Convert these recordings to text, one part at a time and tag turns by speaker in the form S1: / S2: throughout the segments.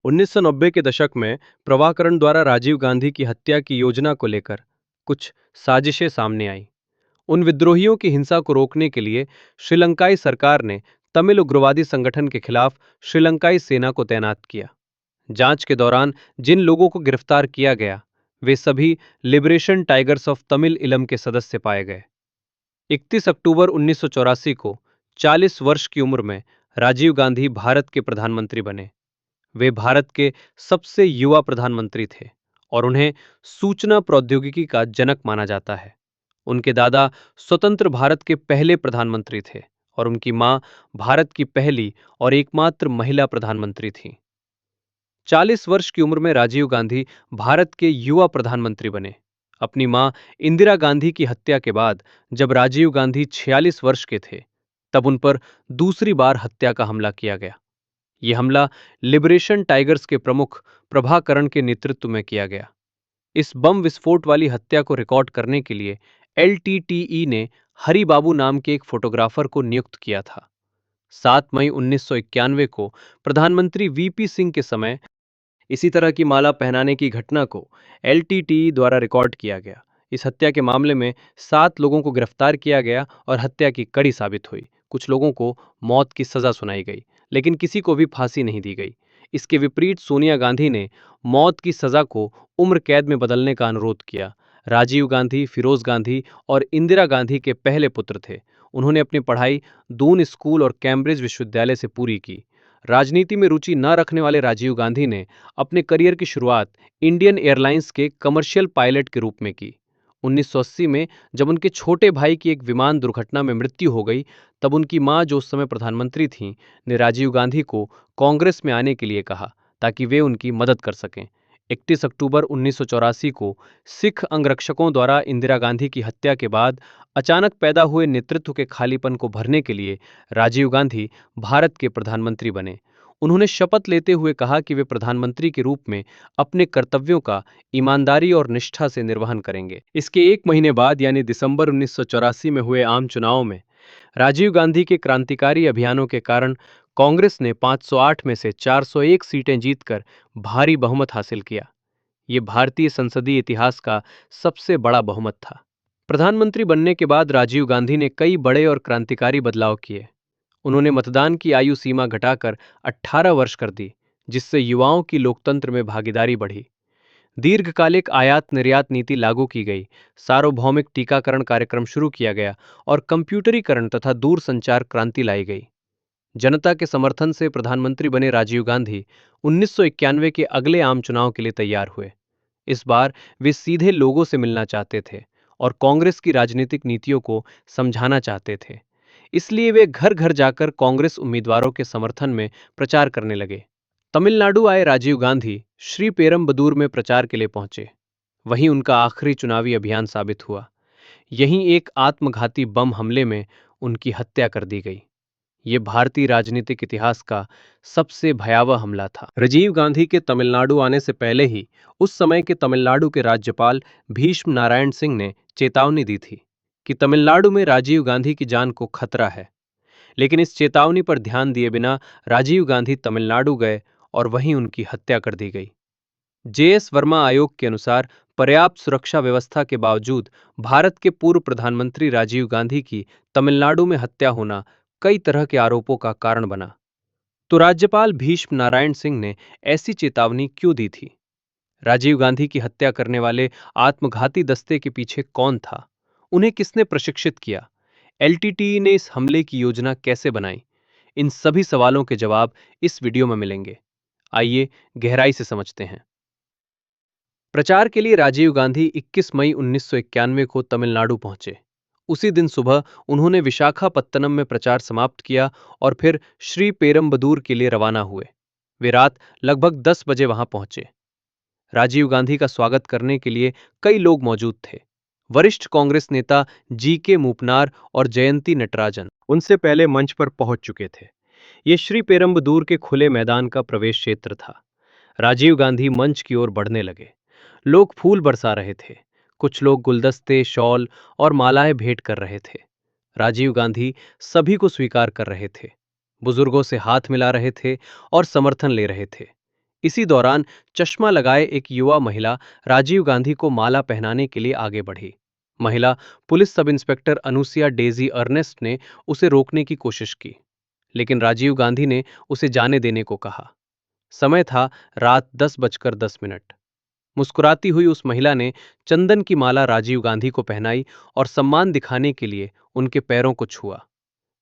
S1: 1990 के दशक में प्रभाकरण द्वारा राजीव गांधी की हत्या की योजना को लेकर कुछ साजिशें सामने आईं। उन विद्रोहियों की हिंसा को रोकने के लिए श्रीलंकाई सरकार ने तमिल उग्रवादी संगठन के खिलाफ श्रीलंकाई सेना को तैनात किया। जांच के दौरान जिन लोगों को गिरफ्तार किया गया, वे सभी लिबरेशन टाइगर्स ऑफ तमिल इलम के सदस्य पाए गए। 31 अक्टूबर 1984 को 40 वर्ष की उम्र में राजीव गांधी भारत के प्रधानमंत्री बने। वे भारत के सबसे युवा प्रधानमंत्री थे और उन्हें सूचना प्रौद्योगिकी का जनक माना जाता है। उनके दादा स्वतंत्र भारत के पहले प्रधानमंत्री थे और उनकी मां भारत की पहली और एकमात्र महिला प्रधानमंत्री थीं। 40 वर्ष की उम्र में राजीव गांधी भारत के युवा प्रधानमंत्री बने। अपनी मां इंदिरा गांधी की हत्या के बाद जब राजीव गांधी 46 वर्ष के थे, तब उन पर दूसरी बार हत्या का हमला किया गया। यह हमला लिबरेशन टाइगर्स के प्रमुख प्रभाकरण के नेतृत्व में किया गया। इस बम विस्फोट वाली हत्या को रिकॉर्ड करने के लिए एलटीटीई ने हरि बाबू नाम के एक फोटोग्राफर को नियुक्त किया था। 7 मई 1991 को प्रधानमंत्री वीपी सिंह के समय इसी तरह की माला पहनाने की घटना को एलटीटीई द्वारा रिकॉर्ड किया गया। इस हत्या के मामले में 7 लोगों को गिरफ्तार किया गया और हत्या की कड़ी साबित हुई। कुछ लोगों को मौत की सजा सुनाई गई, लेकिन किसी को भी फांसी नहीं दी गई। इसके विपरीत सोनिया गांधी ने मौत की सजा को उम्र कैद में बदलने का अनुरोध किया। राजीव गांधी फिरोज गांधी और इंदिरा गांधी के पहले पुत्र थे। उन्होंने अपनी पढ़ाई दून स्कूल और कैम्ब्रिज विश्वविद्यालय से पूरी की। राजनीति में रुचि न रखने वाले राजीव गांधी ने अपने करियर की शुरुआत इंडियन एयरलाइंस के कमर्शियल पायलट के रूप में की। 1980 में जब उनके छोटे भाई की एक विमान दुर्घटना में मृत्यु हो गई, तब उनकी मां, जो उस समय प्रधानमंत्री थीं, ने राजीव गांधी को कांग्रेस में आने के लिए कहा ताकि वे उनकी मदद कर सकें। 31 अक्टूबर 1984 को सिख अंगरक्षकों द्वारा इंदिरा गांधी की हत्या के बाद अचानक पैदा हुए नेतृत्व के खालीपन को भरने के लिए राजीव गांधी भारत के प्रधानमंत्री बने। उन्होंने शपथ लेते हुए कहा कि वे प्रधानमंत्री के रूप में अपने कर्तव्यों का ईमानदारी और निष्ठा से निर्वहन करेंगे। इसके एक महीने बाद यानी दिसंबर 1984 में हुए आम चुनाव में राजीव गांधी के क्रांतिकारी अभियानों के कारण कांग्रेस ने 508 में से 401 सीटें जीतकर भारी बहुमत हासिल किया। ये भारतीय संसदीय इतिहास का सबसे बड़ा बहुमत था। प्रधानमंत्री बनने के बाद राजीव गांधी ने कई बड़े और क्रांतिकारी बदलाव किए। उन्होंने मतदान की आयु सीमा घटाकर 18 वर्ष कर दी, जिससे युवाओं की लोकतंत्र में भागीदारी बढ़ी। दीर्घकालिक आयात निर्यात नीति लागू की गई, सार्वभौमिक टीकाकरण कार्यक्रम शुरू किया गया और कंप्यूटरीकरण तथा दूरसंचार क्रांति लाई गई। जनता के समर्थन से प्रधानमंत्री बने राजीव गांधी 1991 के अगले आम चुनाव के लिए तैयार हुए। इस बार वे सीधे लोगों से मिलना चाहते थे और कांग्रेस की राजनीतिक नीतियों को समझाना चाहते थे। इसलिए वे घर घर जाकर कांग्रेस उम्मीदवारों के समर्थन में प्रचार करने लगे। तमिलनाडु आए राजीव गांधी श्री पेरम्बदूर में प्रचार के लिए पहुंचे। वहीं उनका आखिरी चुनावी अभियान साबित हुआ। यहीं एक आत्मघाती बम हमले में उनकी हत्या कर दी गई। ये भारतीय राजनीतिक इतिहास का सबसे भयावह हमला था। राजीव गांधी के तमिलनाडु आने से पहले ही उस समय के तमिलनाडु के राज्यपाल भीष्म नारायण सिंह ने चेतावनी दी थी कि तमिलनाडु में राजीव गांधी की जान को खतरा है। लेकिन इस चेतावनी पर ध्यान दिए बिना राजीव गांधी तमिलनाडु गए और वहीं उनकी हत्या कर दी गई। जेएस वर्मा आयोग के अनुसार पर्याप्त सुरक्षा व्यवस्था के बावजूद भारत के पूर्व प्रधानमंत्री राजीव गांधी की तमिलनाडु में हत्या होना कई तरह के आरोपों का कारण बना। तो राज्यपाल भीष्म नारायण सिंह ने ऐसी चेतावनी क्यों दी थी? राजीव गांधी की हत्या करने वाले आत्मघाती दस्ते के पीछे कौन था? उन्हें किसने प्रशिक्षित किया? एलटीटीई ने इस हमले की योजना कैसे बनाई? इन सभी सवालों के जवाब इस वीडियो में मिलेंगे। आइए गहराई से समझते हैं। प्रचार के लिए राजीव गांधी 21 मई 1991 को तमिलनाडु पहुंचे। उसी दिन सुबह उन्होंने विशाखापत्तनम में प्रचार समाप्त किया और फिर श्री पेरम्बदूर के लिए रवाना हुए। वे रात लगभग 10 बजे वहां पहुंचे। राजीव गांधी का स्वागत करने के लिए कई लोग मौजूद थे। वरिष्ठ कांग्रेस नेता जीके मूपनार और जयंती नटराजन उनसे पहले मंच पर पहुंच चुके थे। ये श्री पेरम्बदूर के खुले मैदान का प्रवेश क्षेत्र था। राजीव गांधी मंच की ओर बढ़ने लगे। लोग फूल बरसा रहे थे। कुछ लोग गुलदस्ते, शॉल और मालाएं भेंट कर रहे थे। राजीव गांधी सभी को स्वीकार कर रहे थे, बुजुर्गों से हाथ मिला रहे थे और समर्थन ले रहे थे। इसी दौरान चश्मा लगाए एक युवा महिला राजीव गांधी को माला पहनाने के लिए आगे बढ़ी। महिला police sub inspector Anusuiya Daisy Ernest ने उसे रोकने की कोशिश की, लेकिन राजीव गांधी ने उसे जाने देने को कहा। समय था रात 10:10। मुस्कुराती हुई उस महिला ने चंदन की माला राजीव गांधी को पहनाई और सम्मान दिखाने के लिए उनके पैरों को छुआ।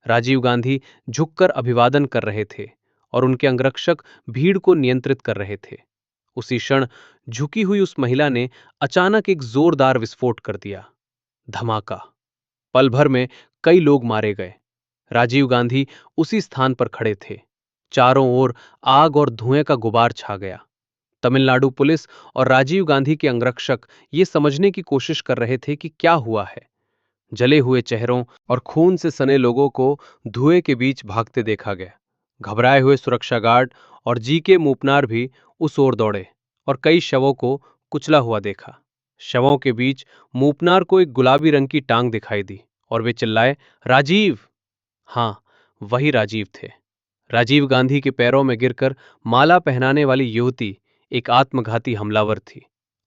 S1: राजीव गांधी झुककर अभिवादन कर रहे थे और उनके अंगरक्षक भीड़ को नियंत्रित कर रहे थे। उसी क्षण झुकी हुई उस महिला ने अचानक एक जोरदार विस्फोट कर दिया। धमाका। पल भर में कई लोग मारे गए। राजीव गांधी उसी स्थान पर खड़े थे। चारों ओर आग और धुएं का गुबार छा गया। तमिलनाडु पुलिस और राजीव गांधी के अंगरक्षक ये समझने की कोशिश कर रहे थे कि क्या हुआ है। जले हुए चेहरों और खून से सने लोगों को धुएं के बीच भागते देखा गया। घबराए हुए सुरक्षा गार्ड और जीके मूपनार भी उस ओर दौड़े और कई शवों को कुचला हुआ देखा। शवों के बीच मूपनार को एक गुलाबी रंग की टांग दिखाई दी और वे चिल्लाए, राजीव! हाँ, वही राजीव थे। राजीव गांधी के पैरों में गिरकर माला पहनाने वाली युवती एक आत्मघाती हमलावर थी।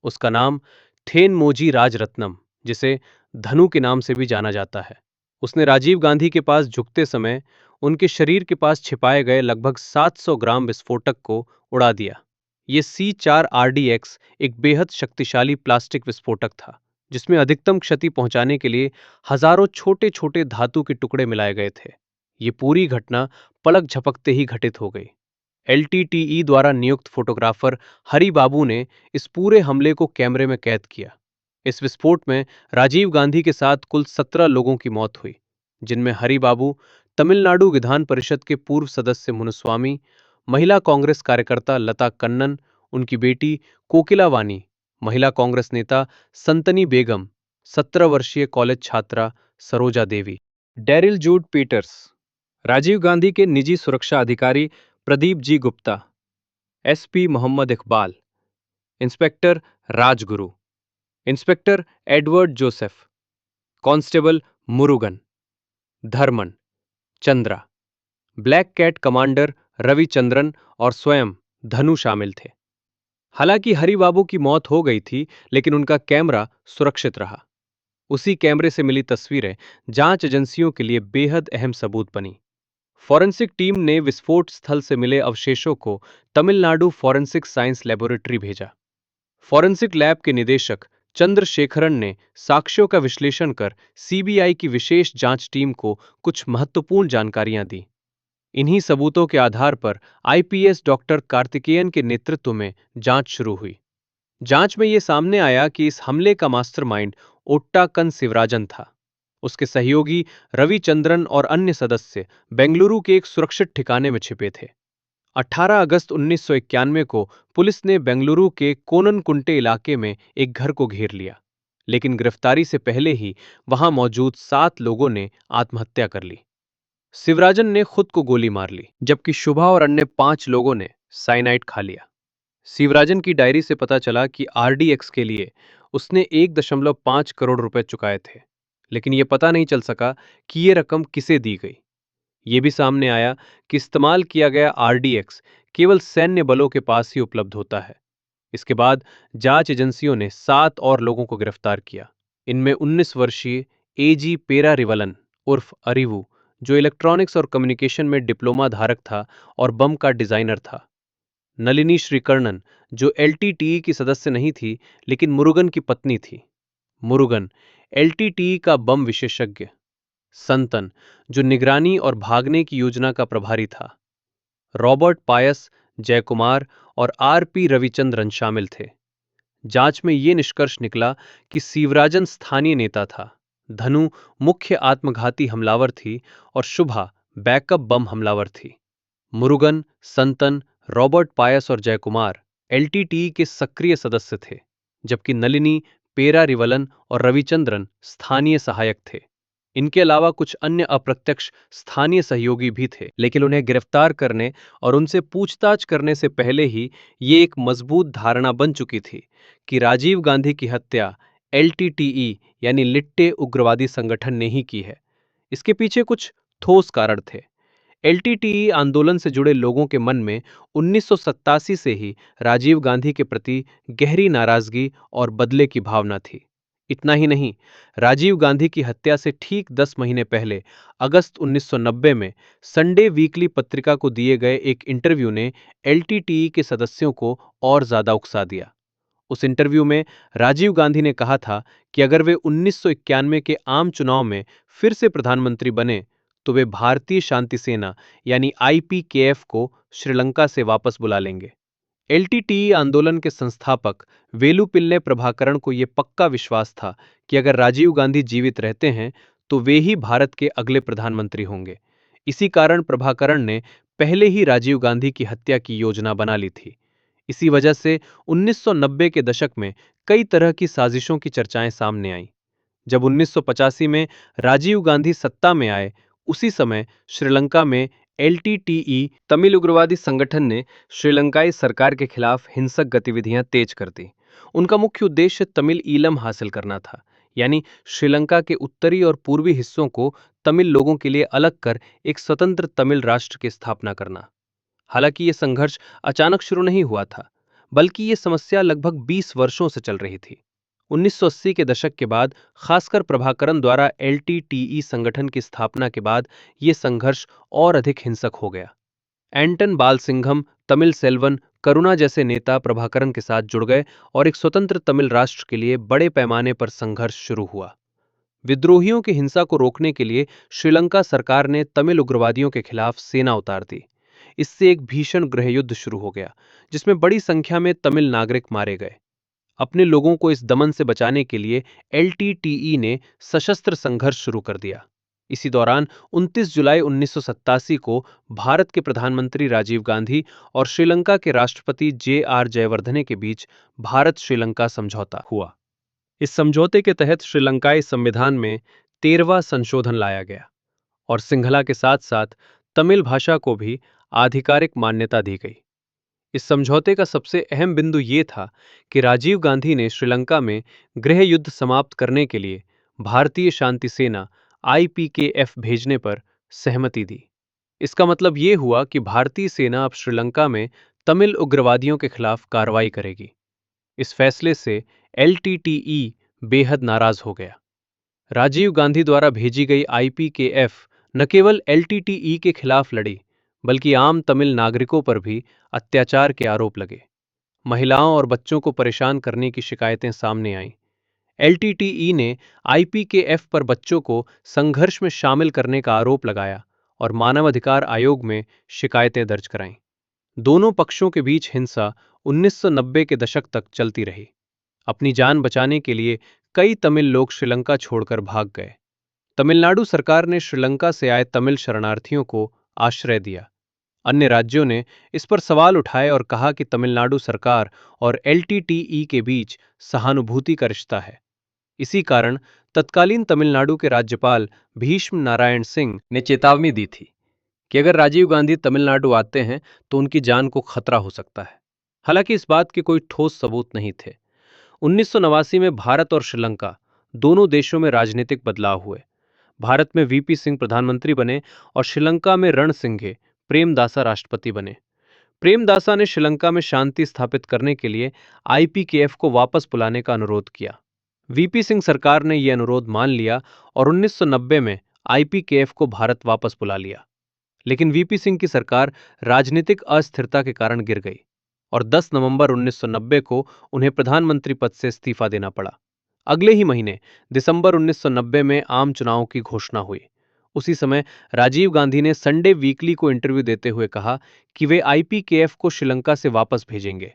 S1: उसका नाम थेनमोजी राजरत्नम, जिसे धनु के नाम से भी जाना जाता है। उसने राजीव गांधी के पास झुकते समय उनके शरीर के पास छिपाए गए लगभग 700 ग्राम विस्फोटक को उड़ा दिया। ये C4RDX एक बेहद शक्तिशाली प्लास्टिक विस्फोटक था, जिसमें अधिकतम क्षति पहुंचाने के लिए हजारों छोटे छोटे धातु के टुकड़े मिलाए गए थे। ये पूरी घटना पलक झपकते ही घटित हो गई। LTTE द्वारा नियुक्त फोटोग्राफर हरि बाबू ने इस पूरे हमले को कैमरे में कैद किया। इस विस्फोट में राजीव गांधी के साथ कुल 17 लोगों की मौत हुई, जिनमें हरि बाबू, तमिलनाडु विधान परिषद के पूर्व सदस्य मुनुस्वामी, महिला कांग्रेस कार्यकर्ता लता कन्नन, उनकी बेटी कोकिला वानी, महिला कांग्रेस नेता संतनी बेगम, 17 वर्षीय कॉलेज छात्रा Saroja Devi, Daryl Jude Peters, Rajiv Gandhi के निजी सुरक्षा अधिकारी Pradeep G Gupta, SP Mohammed Iqbal, inspector Rajguru, inspector Edward Joseph, constable Murugan, Dharman, Chandra, black cat commander Ravichandran और स्वयं धनु शामिल थे। हालांकि हरि बाबू की मौत हो गई थी, लेकिन उनका कैमरा सुरक्षित रहा। उसी कैमरे से मिली तस्वीरें जांच एजेंसियों के लिए बेहद अहम सबूत बनी। फॉरेंसिक टीम ने विस्फोट स्थल से मिले अवशेषों को तमिलनाडु फॉरेंसिक साइंस लेबोरेटरी भेजा। फॉरेंसिक लैब के निदेशक चंद्रशेखरन ने साक्ष्यों का विश्लेषण कर CBI की विशेष जांच टीम को कुछ महत्वपूर्ण जानकारियां दी। इन्हीं सबूतों के आधार पर IPS डॉक्टर कार्तिकेयन के नेतृत्व में जांच शुरू हुई। जांच में यह सामने आया कि इस हमले का मास्टरमाइंड ओट्टाकन शिवराजन था। उसके सहयोगी रविचंद्रन और अन्य सदस्य बेंगलुरु के एक सुरक्षित ठिकाने में छिपे थे। 18 अगस्त 1991 को पुलिस ने बेंगलुरु के कोननकुंटे इलाके में एक घर को घेर लिया, लेकिन गिरफ्तारी से पहले ही वहां मौजूद 7 लोगों ने आत्महत्या कर ली। शिवराजन ने खुद को गोली मार ली, जबकि शुभा और अन्य 5 लोगों ने साइनाइड खा लिया। शिवराजन की डायरी से पता चला कि RDX के लिए उसने 1.5 करोड़ रुपए चुकाए थे, लेकिन यह पता नहीं चल सका कि यह रकम किसे दी गई। ये भी सामने आया कि इस्तेमाल किया गया RDX केवल सैन्य बलों के पास ही उपलब्ध होता है। इसके बाद जांच एजेंसियों ने 7 और लोगों को गिरफ्तार किया। इनमें 19 वर्षीय AG पेरारिवलन उर्फ अरिवू, जो इलेक्ट्रॉनिक्स और कम्युनिकेशन में डिप्लोमा धारक था और बम का डिजाइनर था। नलिनी श्रीकर्णन, जो LTTE की सदस्य नहीं थी लेकिन मुरुगन की पत्नी थी। मुरुगन LTTE का बम विशेषज्ञ। संतन, जो निगरानी और भागने की योजना का प्रभारी था। रॉबर्ट पायस, जयकुमार और RP रविचंद्रन शामिल थे। जांच में यह निष्कर्ष निकला कि शिवराजन स्थानीय नेता था, धनु मुख्य आत्मघाती हमलावर थी और शुभा बैकअप बम हमलावर थी। मुरुगन, संतन, रॉबर्ट पायस और जयकुमार LTTE के सक्रिय सदस्य थे, जबकि नलिनी, पेरारिवलन और रविचंद्रन स्थानीय सहायक थे। इनके अलावा कुछ अन्य अप्रत्यक्ष स्थानीय सहयोगी भी थे, लेकिन उन्हें गिरफ्तार करने और उनसे पूछताछ करने से पहले ही ये एक मजबूत धारणा बन चुकी थी कि राजीव गांधी की हत्या LTTE यानी लिट्टे उग्रवादी संगठन ने ही की है। इसके पीछे कुछ ठोस कारण थे। एलटीटीई आंदोलन से जुड़े लोगों के मन में 1987 से ही राजीव गांधी के प्रति गहरी नाराजगी और बदले की भावना थी। इतना ही नहीं, राजीव गांधी की हत्या से ठीक 10 महीने पहले अगस्त 1990 में संडे वीकली पत्रिका को दिए गए एक इंटरव्यू ने एलटीटीई के सदस्यों को और ज्यादा उकसा दिया। उस इंटरव्यू में राजीव गांधी ने कहा था कि अगर वे 1991 के आम चुनाव में फिर से प्रधानमंत्री बने तो वे भारतीय शांति सेना यानी आईपीकेएफ को श्रीलंका से वापस बुला लेंगे। एलटीटीई आंदोलन के संस्थापक वेलुपिल्ले प्रभाकरण को यह पक्का विश्वास था कि अगर राजीव गांधी जीवित रहते हैं तो वे ही भारत के अगले प्रधानमंत्री होंगे। इसी कारण प्रभाकरण ने पहले ही राजीव गांधी की हत्या की योजना बना ली थी। इसी वजह से 1990 के दशक में कई तरह की साजिशों की चर्चाएं सामने आईं। जब 1985 में राजीव गांधी सत्ता में आए, उसी समय श्रीलंका में एलटीटीई तमिल उग्रवादी संगठन ने श्रीलंकाई सरकार के खिलाफ हिंसक गतिविधियां तेज कर दी। उनका मुख्य उद्देश्य तमिल ईलम हासिल करना था, यानी श्रीलंका के उत्तरी और पूर्वी हिस्सों को तमिल लोगों के लिए अलग कर एक स्वतंत्र तमिल राष्ट्र की स्थापना करना। हालांकि ये संघर्ष अचानक शुरू नहीं हुआ था, बल्कि ये समस्या लगभग 20 वर्षों से चल रही थी। 1980 के दशक के बाद, खासकर प्रभाकरण द्वारा एलटीटीई संगठन की स्थापना के बाद, ये संघर्ष और अधिक हिंसक हो गया। एंटन बालसिंघम, तमिल सेल्वन, करुणा जैसे नेता प्रभाकरण के साथ जुड़ गए और एक स्वतंत्र तमिल राष्ट्र के लिए बड़े पैमाने पर संघर्ष शुरू हुआ। विद्रोहियों की हिंसा को रोकने के लिए श्रीलंका सरकार ने तमिल उग्रवादियों के खिलाफ सेना उतार दी। इससे एक भीषण गृहयुद्ध शुरू हो गया, जिसमें बड़ी संख्या में तमिल नागरिक मारे गए। अपने लोगों को इस दमन से बचाने के लिए एलटीटीई ने सशस्त्र संघर्ष शुरू कर दिया। इसी दौरान 29 जुलाई 1987 को भारत के प्रधानमंत्री राजीव गांधी और श्रीलंका के राष्ट्रपति जे.आर. जयवर्धने के बीच भारत श्रीलंका समझौता हुआ। इस समझौते के तहत श्रीलंकाई संविधान में 13वां संशोधन लाया गया और सिंहला के साथ साथ तमिल भाषा को भी आधिकारिक मान्यता दी गई। इस समझौते का सबसे अहम बिंदु ये था कि राजीव गांधी ने श्रीलंका में गृह युद्ध समाप्त करने के लिए भारतीय शांति सेना आईपीकेएफ भेजने पर सहमति दी। इसका मतलब ये हुआ कि भारतीय सेना अब श्रीलंका में तमिल उग्रवादियों के खिलाफ कार्रवाई करेगी। इस फैसले से एलटीटीई बेहद नाराज हो गया। राजीव गांधी द्वारा भेजी गई आईपीकेएफ न केवल एलटीटीई के खिलाफ लड़ी, बल्कि आम तमिल नागरिकों पर भी अत्याचार के आरोप लगे। महिलाओं और बच्चों को परेशान करने की शिकायतें सामने आईं। एलटीटीई ने आईपीकेएफ पर बच्चों को संघर्ष में शामिल करने का आरोप लगाया और मानवाधिकार आयोग में शिकायतें दर्ज कराईं। दोनों पक्षों के बीच हिंसा 1990 के दशक तक चलती रही। अपनी जान बचाने के लिए कई तमिल लोग श्रीलंका छोड़कर भाग गए। तमिलनाडु सरकार ने श्रीलंका से आए तमिल शरणार्थियों को आश्रय दिया। अन्य राज्यों ने इस पर सवाल उठाए और कहा कि तमिलनाडु सरकार और एलटीटीई के बीच सहानुभूति का रिश्ता है। इसी कारण तत्कालीन तमिलनाडु के राज्यपाल भीष्म नारायण सिंह ने चेतावनी दी थी कि अगर राजीव गांधी तमिलनाडु आते हैं तो उनकी जान को खतरा हो सकता है। हालांकि इस बात के कोई ठोस सबूत नहीं थे। 1989 में भारत और श्रीलंका दोनों देशों में राजनीतिक बदलाव हुए। भारत में वीपी सिंह प्रधानमंत्री बने और श्रीलंका में रणसिंघे प्रेमदासा राष्ट्रपति बने। प्रेमदासा ने श्रीलंका में शांति स्थापित करने के लिए आईपीकेएफ को वापस बुलाने का अनुरोध किया। वीपी सिंह सरकार ने यह अनुरोध मान लिया और 1990 में आईपीकेएफ को भारत वापस बुला लिया। लेकिन वीपी सिंह की सरकार राजनीतिक अस्थिरता के कारण गिर गई और 10 नवंबर 1990 को उन्हें प्रधानमंत्री पद से इस्तीफा देना पड़ा। अगले ही महीने दिसंबर 1990 में आम चुनावों की घोषणा हुई। उसी समय राजीव गांधी ने संडे वीकली को इंटरव्यू देते हुए कहा कि वे आईपीकेएफ को श्रीलंका से वापस भेजेंगे।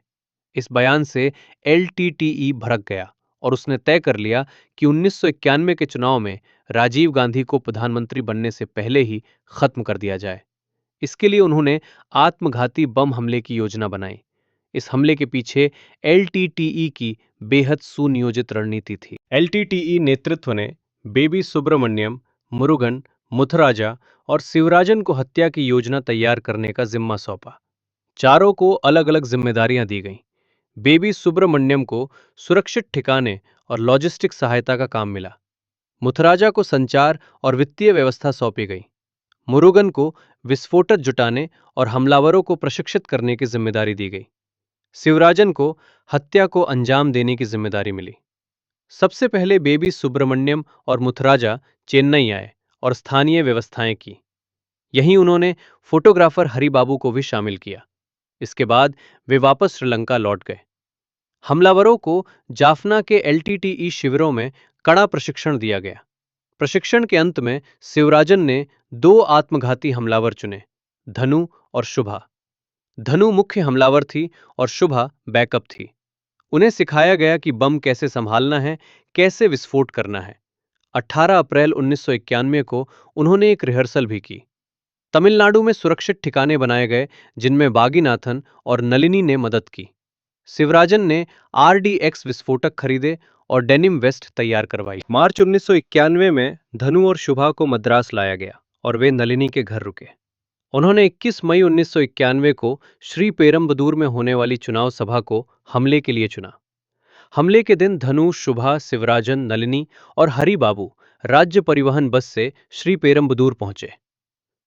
S1: इस बयान से एलटीटीई भड़क गया और उसने तय कर लिया कि 1991 के चुनाव में राजीव गांधी को प्रधानमंत्री बनने से पहले ही खत्म कर दिया जाए। इसके लिए उन्होंने आत्मघाती बम हमले की योजना बनाई। इस हमले के पीछे एलटीटीई की बेहद सुनियोजित रणनीति थी। एलटीटीई नेतृत्व ने बेबी सुब्रमण्यम, मुरुगन, मुथराजा और शिवराजन को हत्या की योजना तैयार करने का जिम्मा सौंपा। चारों को अलग अलग जिम्मेदारियां दी गईं। बेबी सुब्रमण्यम को सुरक्षित ठिकाने और लॉजिस्टिक सहायता का काम मिला। मुथराजा को संचार और वित्तीय व्यवस्था सौंपी गई। मुरुगन को विस्फोटक जुटाने और हमलावरों को प्रशिक्षित करने की जिम्मेदारी दी गई। शिवराजन को हत्या को अंजाम देने की जिम्मेदारी मिली। सबसे पहले बेबी सुब्रमण्यम और मुथराजा चेन्नई आए और स्थानीय व्यवस्थाएं की। यहीं उन्होंने फोटोग्राफर हरिबाबू को भी शामिल किया। इसके बाद वे वापस श्रीलंका लौट गए। हमलावरों को जाफना के एलटीटीई शिविरों में कड़ा प्रशिक्षण दिया गया। प्रशिक्षण के अंत में शिवराजन ने दो आत्मघाती हमलावर चुने, धनु और शुभा। धनु मुख्य हमलावर थी और शुभा बैकअप थी। उन्हें सिखाया गया कि बम कैसे संभालना है, कैसे विस्फोट करना है। 18 अप्रैल 1991 को उन्होंने एक रिहर्सल भी की। तमिलनाडु में सुरक्षित ठिकाने बनाए गए जिनमें बागीनाथन और नलिनी ने मदद की। शिवराजन ने आरडीएक्स विस्फोटक खरीदे और डेनिम वेस्ट तैयार करवाई। मार्च 1991 में धनु और शुभा को मद्रास लाया गया और वे नलिनी के घर रुके। उन्होंने 21 मई 1991 को श्री पेरम्बदूर में होने वाली चुनाव सभा को हमले के लिए चुना। हमले के दिन धनु, शुभा, शिवराजन, नलिनी और हरिबाबू राज्य परिवहन बस से श्री पेरम्बदूर पहुंचे।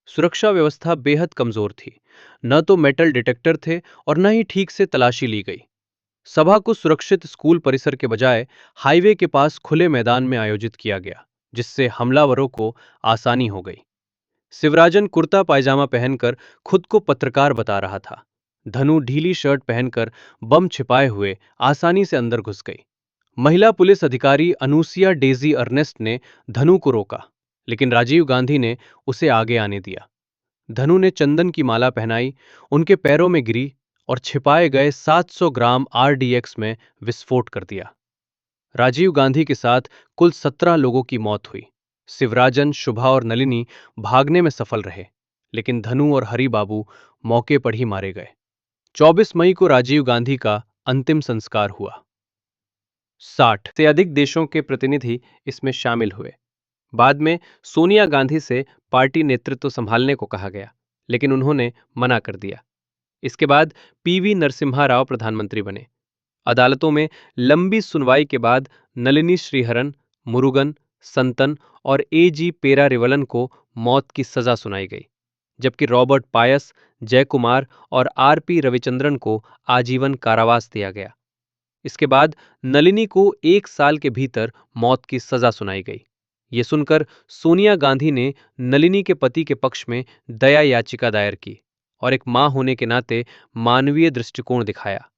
S1: सुरक्षा व्यवस्था बेहद कमजोर थी। न तो मेटल डिटेक्टर थे और न ही ठीक से तलाशी ली गई। सभा को सुरक्षित स्कूल परिसर के बजाय हाईवे के पास खुले मैदान में आयोजित किया गया, जिससे हमलावरों को आसानी हो गई। शिवराजन कुर्ता पायजामा पहनकर खुद को पत्रकार बता रहा था। धनु ढीली शर्ट पहनकर बम छिपाए हुए आसानी से अंदर घुस गई। महिला पुलिस अधिकारी अनुसिया डेजी अर्नेस्ट ने धनु को रोका, लेकिन राजीव गांधी ने उसे आगे आने दिया। धनु ने चंदन की माला पहनाई, उनके पैरों में गिरी और छिपाए गए 700 ग्राम आरडीएक्स में विस्फोट कर दिया। राजीव गांधी के साथ कुल 17 लोगों की मौत हुई। शिवराजन, शुभा और नलिनी भागने में सफल रहे, लेकिन धनु और हरिबाबू मौके पर ही मारे गए। 24 मई को राजीव गांधी का अंतिम संस्कार हुआ। 60 से अधिक देशों के प्रतिनिधि इसमें शामिल हुए। बाद में सोनिया गांधी से पार्टी नेतृत्व संभालने को कहा गया, लेकिन उन्होंने मना कर दिया। इसके बाद पीवी नरसिम्हा राव प्रधानमंत्री बने। अदालतों में लंबी सुनवाई के बाद नलिनी श्रीहरन, मुरुगन, संतन और एजी पेरारिवलन को मौत की सजा सुनाई गई, जबकि रॉबर्ट पायस, जयकुमार और आरपी रविचंद्रन को आजीवन कारावास दिया गया। इसके बाद नलिनी को 1 साल के भीतर मौत की सजा सुनाई गई। ये सुनकर सोनिया गांधी ने नलिनी के पति के पक्ष में दया याचिका दायर की और एक मां होने के नाते मानवीय दृष्टिकोण दिखाया।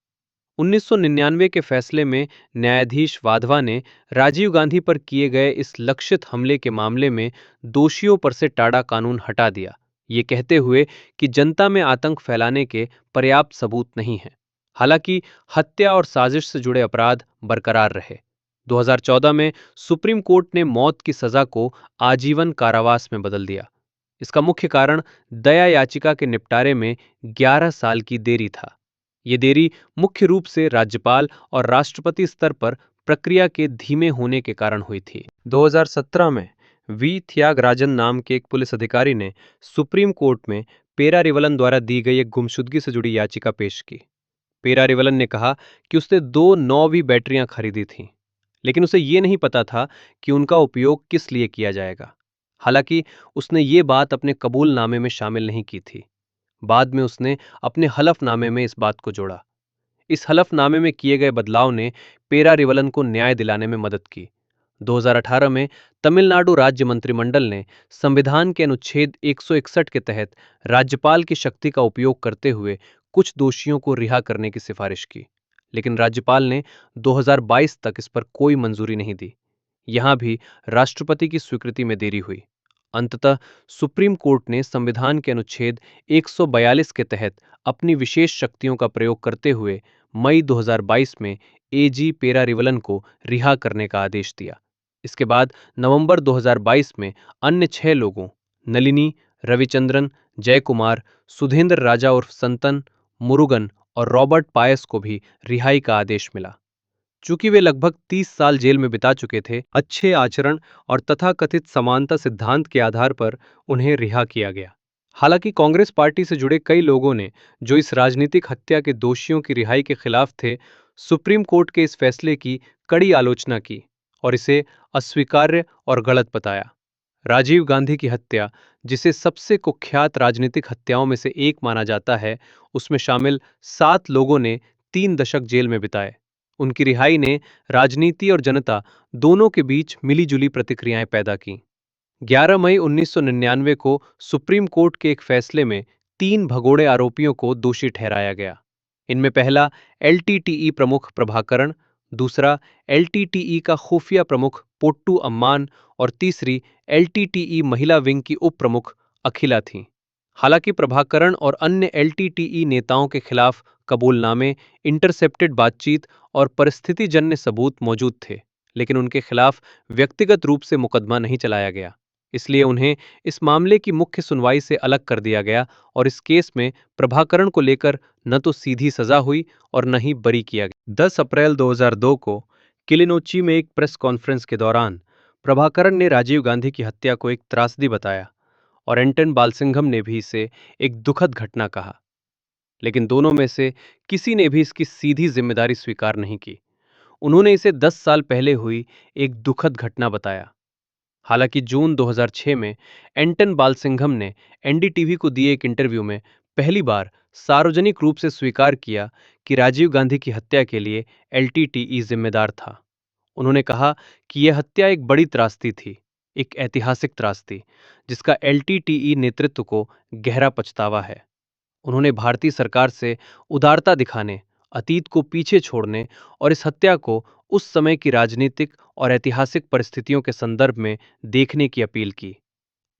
S1: 1999 के फैसले में न्यायाधीश वाधवा ने राजीव गांधी पर किए गए इस लक्षित हमले के मामले में दोषियों पर से टाडा कानून हटा दिया, ये कहते हुए कि जनता में आतंक फैलाने के पर्याप्त सबूत नहीं हैं। हालांकि हत्या और साजिश से जुड़े अपराध बरकरार रहे। 2014 में सुप्रीम कोर्ट ने मौत की सजा को आजीवन कारावास में बदल दिया। इसका मुख्य कारण दया याचिका के निपटारे में 11 साल की देरी था। ये देरी मुख्य रूप से राज्यपाल और राष्ट्रपति स्तर पर प्रक्रिया के धीमे होने के कारण हुई थी। 2017 में वी त्यागराजन नाम के एक पुलिस अधिकारी ने सुप्रीम कोर्ट में पेरारिवलन द्वारा दी गई एक गुमशुदगी से जुड़ी याचिका पेश की। पेरारिवलन ने कहा कि उसने 2 9वीं बैटरियां खरीदी थीं, लेकिन उसे ये नहीं पता था कि उनका उपयोग किस लिए किया जाएगा। हालांकि उसने ये बात अपने कबूलनामे में शामिल नहीं की थी। बाद में उसने अपने हलफनामे में इस बात को जोड़ा। इस हलफनामे में किए गए बदलाव ने पेरारिवलन को न्याय दिलाने में मदद की। 2018 में तमिलनाडु राज्य मंत्रिमंडल ने संविधान के अनुच्छेद 161 के तहत राज्यपाल की शक्ति का उपयोग करते हुए कुछ दोषियों को रिहा करने की सिफारिश की, लेकिन राज्यपाल ने 2022 तक इस पर कोई मंजूरी नहीं दी। यहां भी राष्ट्रपति की स्वीकृति में देरी हुई। अंततः सुप्रीम कोर्ट ने संविधान के अनुच्छेद 142 के तहत अपनी विशेष शक्तियों का प्रयोग करते हुए मई 2022 में एजी पेरारिवलन को रिहा करने का आदेश दिया। इसके बाद नवंबर 2022 में अन्य 6 लोगों नलिनी, रविचंद्रन, जयकुमार, सुधेंद्र राजा उर्फ संतन, मुरुगन और रॉबर्ट पायस को भी रिहाई का आदेश मिला। चूंकि वे लगभग 30 साल जेल में बिता चुके थे, अच्छे आचरण और तथाकथित समानता सिद्धांत के आधार पर उन्हें रिहा किया गया। हालांकि कांग्रेस पार्टी से जुड़े कई लोगों ने, जो इस राजनीतिक हत्या के दोषियों की रिहाई के खिलाफ थे, सुप्रीम कोर्ट के इस फैसले की कड़ी आलोचना की और इसे अस्वीकार्य और गलत बताया। राजीव गांधी की हत्या, जिसे सबसे कुख्यात राजनीतिक हत्याओं में से एक माना जाता है, उसमें शामिल 7 लोगों ने 3 दशक जेल में बिताए। उनकी रिहाई ने राजनीति और जनता दोनों के बीच मिलीजुली प्रतिक्रियाएं पैदा की। 11 मई 1999 को सुप्रीम कोर्ट के एक फैसले में 3 भगोड़े आरोपियों को दोषी ठहराया गया। इनमें पहला एलटीटीई प्रमुख प्रभाकरण, दूसरा एलटीटीई का खुफिया प्रमुख पोट्टू अम्मान और तीसरी एलटीटीई महिला विंग की उप प्रमुख अखिला थीं। हालांकि प्रभाकरण और अन्य एलटीटीई नेताओं के खिलाफ कबूलनामे, इंटरसेप्टेड बातचीत और परिस्थितिजन्य सबूत मौजूद थे, लेकिन उनके खिलाफ व्यक्तिगत रूप से मुकदमा नहीं चलाया गया। इसलिए उन्हें इस मामले की मुख्य सुनवाई से अलग कर दिया गया और इस केस में प्रभाकरण को लेकर न तो सीधी सजा हुई और न ही बरी किया गया। 10 अप्रैल 2002 को किलिनोची में एक प्रेस कॉन्फ्रेंस के दौरान प्रभाकरण ने राजीव गांधी की हत्या को एक त्रासदी बताया और एंटन बालसिंघम ने भी इसे एक दुखद घटना कहा। लेकिन दोनों में से किसी ने भी इसकी सीधी जिम्मेदारी स्वीकार नहीं की। उन्होंने इसे 10 साल पहले हुई एक दुखद घटना बताया। हालांकि जून 2006 में एंटन बालसिंघम ने एनडीटीवी को दिए एक इंटरव्यू में पहली बार सार्वजनिक रूप से स्वीकार किया कि राजीव गांधी की हत्या के लिए एलटीटीई जिम्मेदार था। उन्होंने कहा कि यह हत्या एक बड़ी त्रासदी थी, एक ऐतिहासिक त्रासदी, जिसका एलटीटीई नेतृत्व को गहरा पछतावा है। उन्होंने भारतीय सरकार से उदारता दिखाने, अतीत को पीछे छोड़ने और इस हत्या को उस समय की राजनीतिक और ऐतिहासिक परिस्थितियों के संदर्भ में देखने की अपील की।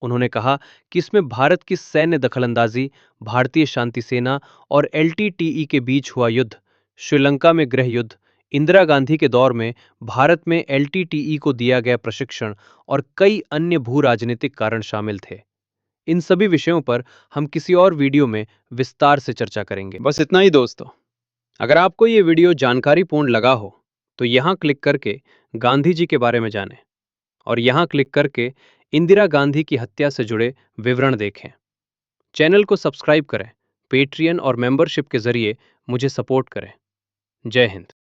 S1: उन्होंने कहा कि इसमें भारत की सैन्य दखलंदाजी, भारतीय शांति सेना और एलटीटीई के बीच हुआ युद्ध, श्रीलंका में गृह युद्ध, इंदिरा गांधी के दौर में भारत में एलटीटीई को दिया गया प्रशिक्षण और कई अन्य भू राजनीतिक कारण शामिल थे। इन सभी विषयों पर हम किसी और वीडियो में विस्तार से चर्चा करेंगे। बस इतना ही दोस्तों। अगर आपको ये वीडियो जानकारीपूर्ण लगा हो तो यहाँ क्लिक करके गांधी जी के बारे में जानें और यहाँ क्लिक करके इंदिरा गांधी की हत्या से जुड़े विवरण देखें। चैनल को सब्सक्राइब करें, पेट्रियन और मेंबरशिप के जरिए मुझे सपोर्ट करें। जय हिंद।